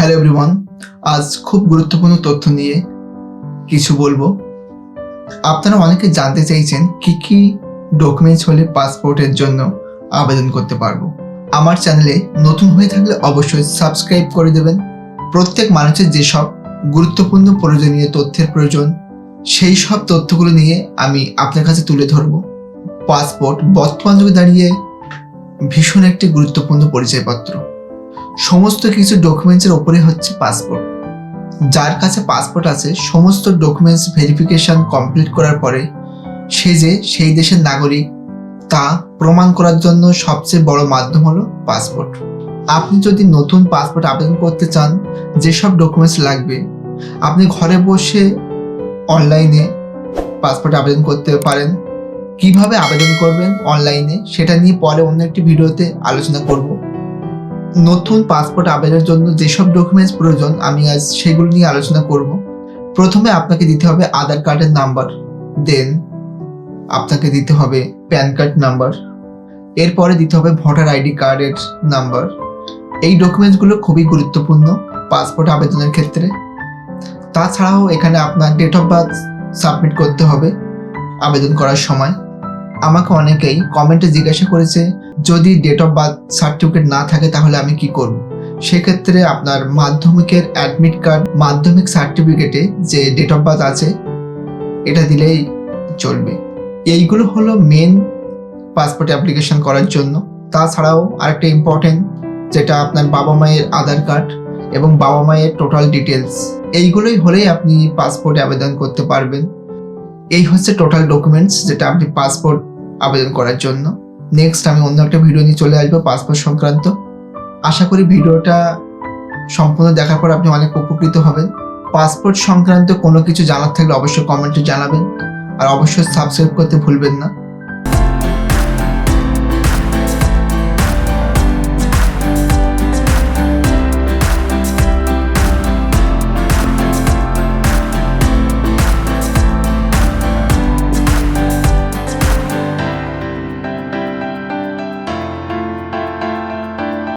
Hello everyone, আজ খুব গুরুত্বপূর্ণ তথ্য নিয়ে কিছু বলবো। আপনারা অনেকে জানতে চাইছেন কি কি ডকুমেন্টস হলে পাসপোর্টের জন্য আবেদন করতে পারবো। আমার চ্যানেলে নতুন হয়ে থাকলে অবশ্যই সাবস্ক্রাইব করে দেবেন। প্রত্যেক মানুষের যেসব গুরুত্বপূর্ণ প্রয়োজনীয় তথ্যের প্রয়োজন সেই সব তথ্যগুলো নিয়ে আমি আপনার কাছে তুলে ধরবো। পাসপোর্ট বর্তমান যুগে দাঁড়িয়ে ভীষণ একটি গুরুত্বপূর্ণ পরিচয়পত্র। সমস্ত কিছু ডকুমেন্টসের ওপরে হচ্ছে পাসপোর্ট। যার কাছে পাসপোর্ট আছে সমস্ত ডকুমেন্টস ভেরিফিকেশন কমপ্লিট করার পরে সে যে সেই দেশের নাগরিক তা প্রমাণ করার জন্য সবচেয়ে বড় মাধ্যম হলো পাসপোর্ট। আপনি যদি নতুন পাসপোর্ট আবেদন করতে চান, যেসব ডকুমেন্টস লাগবে আপনি ঘরে বসে অনলাইনে পাসপোর্ট আবেদন করতে পারেন। কিভাবে আবেদন করবেন অনলাইনে সেটা নিয়ে পরে অন্য একটি ভিডিওতে আলোচনা করব। নতুন পাসপোর্ট আবেদনের জন্য যেসব ডকুমেন্টস প্রয়োজন আমি আজ সেগুলো নিয়ে আলোচনা করব। প্রথমে আপনাকে দিতে হবে আধার কার্ডের নাম্বার, দেন আপনাকে দিতে হবে প্যান কার্ড নাম্বার, এরপরে দিতে হবে ভোটার আইডি কার্ডের নাম্বার। এই ডকুমেন্টসগুলো খুবই গুরুত্বপূর্ণ পাসপোর্ট আবেদনের ক্ষেত্রে। তাছাড়াও এখানে আপনার ডেট অফ বার্থ সাবমিট করতে হবে আবেদন করার সময়। আমাকে অনেকেই কমেন্টে জিজ্ঞাসা করেছে যদি ডেট অফ বার্থ সার্টিফিকেট না থাকে তাহলে আমি কি করব। সেক্ষেত্রে আপনার মাধ্যমিকের অ্যাডমিট কার্ড, মাধ্যমিক সার্টিফিকেটে যে ডেট অফ বার্থ আছে এটা দিলেই চলবে। এইগুলো হলো মেন পাসপোর্ট অ্যাপ্লিকেশন করার জন্য। তাছাড়াও আরেকটা ইম্পর্টেন্ট যেটা আপনার বাবা মায়ের আধার কার্ড এবং বাবা মায়ের টোটাল ডিটেলস, এইগুলোই হলেই আপনি পাসপোর্টে আবেদন করতে পারবেন। এই হচ্ছে টোটাল ডকুমেন্টস যেটা আপনি পাসপোর্ট আবেদন করার জন্য। নেক্সট আমি অন্য একটা ভিডিও নিয়ে চলে আসবো পাসপোর্ট সংক্রান্ত। আশা করি ভিডিওটা সম্পূর্ণ দেখার পর আপনি অনেক উপকৃত হবেন। পাসপোর্ট সংক্রান্ত কোনো কিছু জানার থাকলে অবশ্যই কমেন্টে জানাবেন, আর অবশ্যই সাবস্ক্রাইব করতে ভুলবেন না।